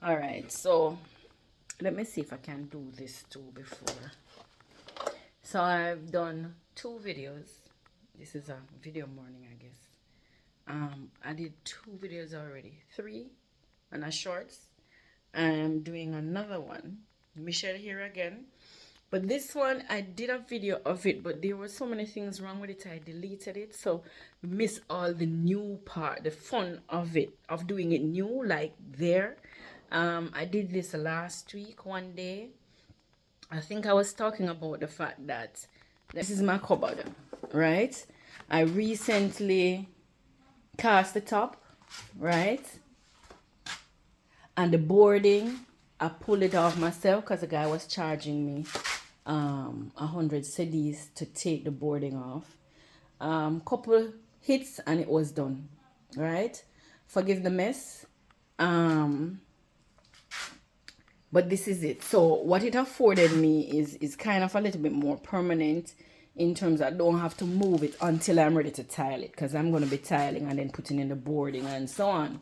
All right, so let me see if I can do this too before. So I've done 2 videos. This is a video morning, I guess. I did 2 videos already, 3 and a shorts. I'm doing another one. Michelle here again. But this one, I did a video of it, but there were so many things wrong with it, I deleted it. So miss all the new part, the fun of it, of doing it new, like there. I did this last week, one day. I think I was talking about the fact that this is my cupboard, right? I recently cast the top, right? And the boarding, I pulled it off myself because the guy was charging me 100 cedis to take the boarding off. Couple hits and it was done, right? Forgive the mess. But this is it. So what it afforded me is kind of a little bit more permanent, in terms of I don't have to move it until I'm ready to tile it, because I'm going to be tiling and then putting in the boarding and so on.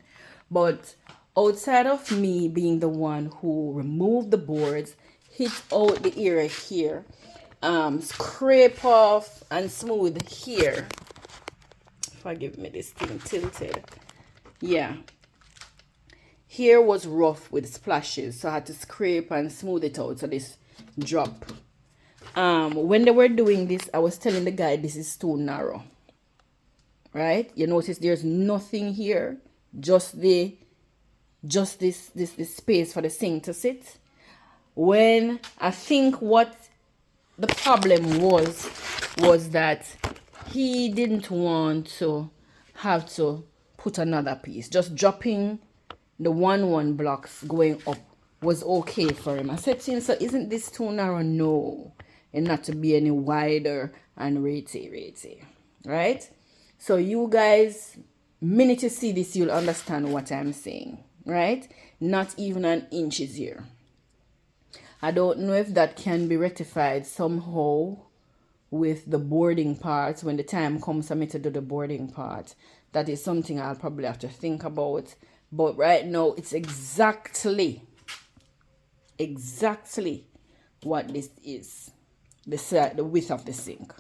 But outside of me being the one who removed the boards, hit out the area here, scrape off and smooth here. Forgive me, this thing tilted. Yeah, here was rough with splashes, so I had to scrape and smooth it out so this drop. When they were doing this, I was telling the guy this is too narrow, right? You notice there's nothing here, just this space for the sink to sit. When I think what the problem was that he didn't want to have to put another piece. Just dropping the one blocks going up was okay for him. I said to him, so isn't this too narrow? No, and not to be any wider and ratty, right? So you guys, minute you see this, you'll understand what I'm saying, right? Not even an inch is here. I don't know if that can be rectified somehow with the boarding part when the time comes for me to do the boarding part. That is something I'll probably have to think about. But right now, it's exactly what this is. The width of the sink.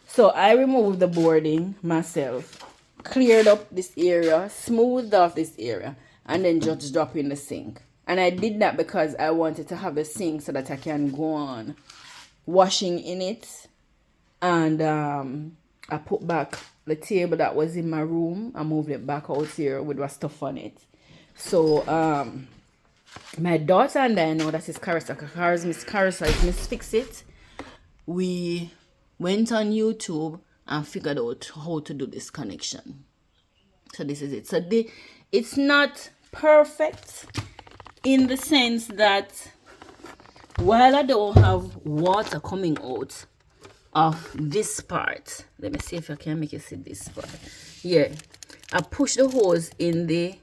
So I removed the boarding myself, cleared up this area, smoothed off this area, and then just drop in the sink. And I did that because I wanted to have the sink so that I can go on washing in it. And I put back the table that was in my room. I moved it back out here with my stuff on it. So my daughter and I know that is Carissa. Miss Carissa is Miss Fix It. We went on YouTube and figured out how to do this connection. So this is it. So it's not perfect in the sense that while I don't have water coming out of this part, let me see if I can make you see this part. Yeah, I push the hose in the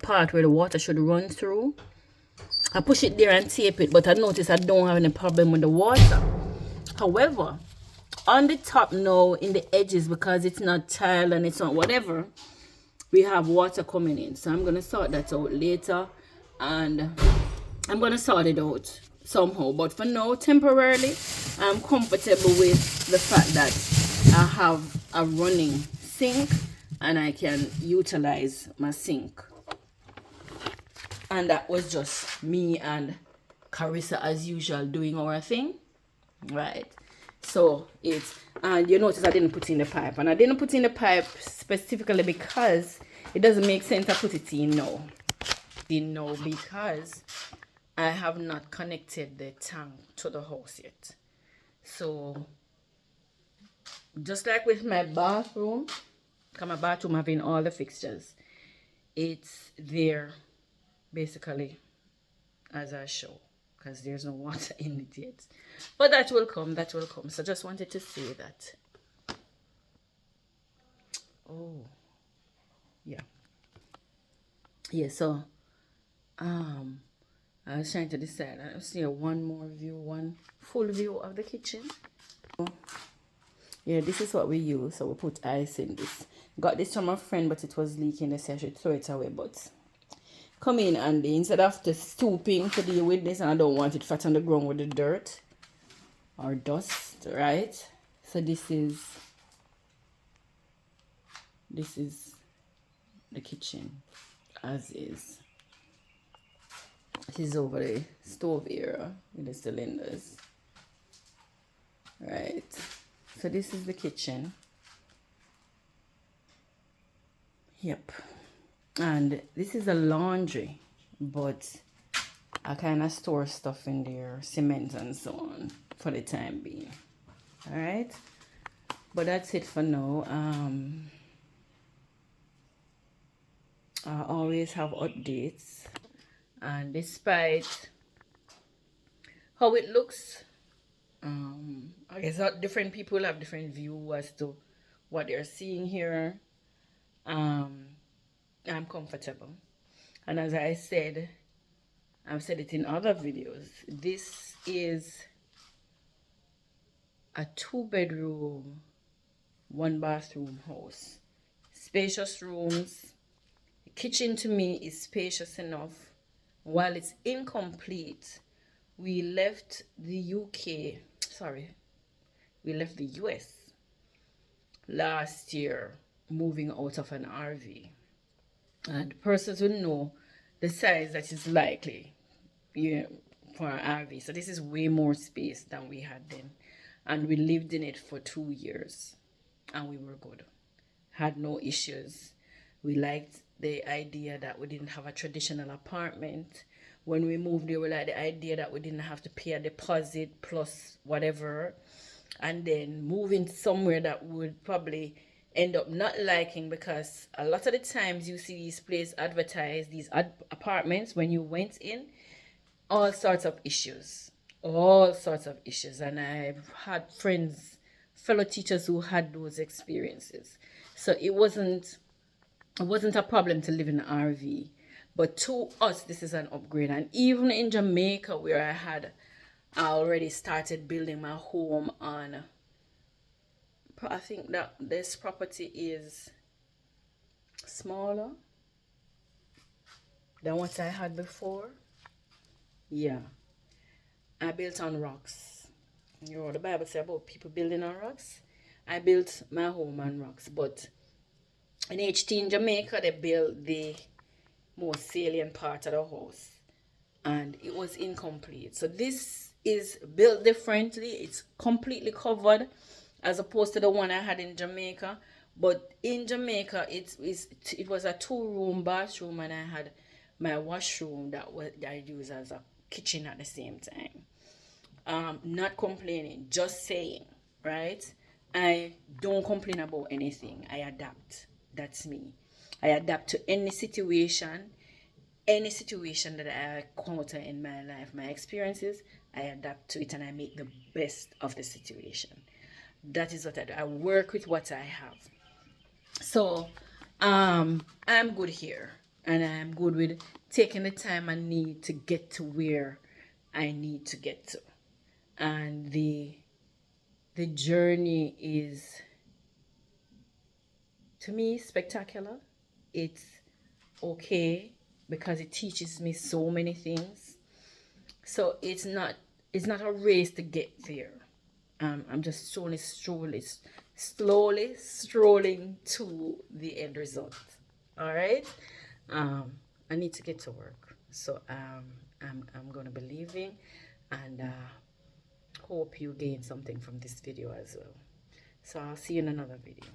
part where the water should run through. I push it there and tape it, but I notice I don't have any problem with the water. However, on the top now, in the edges, because it's not tile and it's not whatever, we have water coming in. So I'm going to sort that out later, and I'm going to sort it out somehow. But for now, temporarily, I'm comfortable with the fact that I have a running sink and I can utilize my sink. And that was just me and Carissa as usual doing our thing, right? So it's, and you notice I didn't put in the pipe, and I didn't put in the pipe specifically because it doesn't make sense to put it in now. Because I have not connected the tank to the house yet. So just like with my bathroom, because my bathroom having all the fixtures, it's there basically as I show, because there's no water in it yet. But that will come. So just wanted to say that. Oh, yeah. Yeah, so I was trying to decide. I see one full view of the kitchen. Yeah, this is what we use. So we put ice in this. Got this from a friend, but it was leaking. They said I should throw it away, but come in handy instead of just stooping to deal with this, and I don't want it flat on the ground with the dirt or dust, right? So this is the kitchen as is. This is over the stove area with the cylinders, right? So this is the kitchen. Yep. And this is a laundry, but I kind of store stuff in there, cement and so on, for the time being. All right, but that's it for now. I always have updates, and despite how it looks, I guess that different people have different view as to what they're seeing here. I'm comfortable, and as I said, I've said it in other videos, this is a 2-bedroom, 1-bathroom house. Spacious rooms. The kitchen to me is spacious enough. While it's incomplete, we left the US last year, moving out of an RV. And persons will know the size that is likely, for an RV. So this is way more space than we had then. And we lived in it for 2 years. And we were good. Had no issues. We liked the idea that we didn't have a traditional apartment. When we moved there, we liked the idea that we didn't have to pay a deposit plus whatever. And then moving somewhere that would probably end up not liking, because a lot of the times you see these places advertise these apartments, when you went in, all sorts of issues. And I've had friends, fellow teachers who had those experiences. So it wasn't a problem to live in an RV, but to us this is an upgrade. And even in Jamaica, where I already started building my home on, I think that this property is smaller than what I had before. Yeah, I built on rocks. You know, the Bible says about people building on rocks. I built my home on rocks, but in HT in Jamaica, they built the most salient part of the house, and it was incomplete. So this is built differently. It's completely covered, as opposed to the one I had in Jamaica. But in Jamaica, it was a 2-room bathroom, and I had my washroom that I use as a kitchen at the same time. Not complaining, just saying, right? I don't complain about anything. I adapt. That's me. I adapt to any situation that I encounter in my life, my experiences. I adapt to it and I make the best of the situation. That is what I do. I work with what I have. So, I'm good here, and I'm good with taking the time I need to get to where I need to get to, and the journey is, to me, spectacular. It's okay because it teaches me so many things. So it's not a race to get there. I'm just slowly strolling to the end result. All right. I need to get to work, so I'm gonna be leaving, and hope you gain something from this video as well. So I'll see you in another video.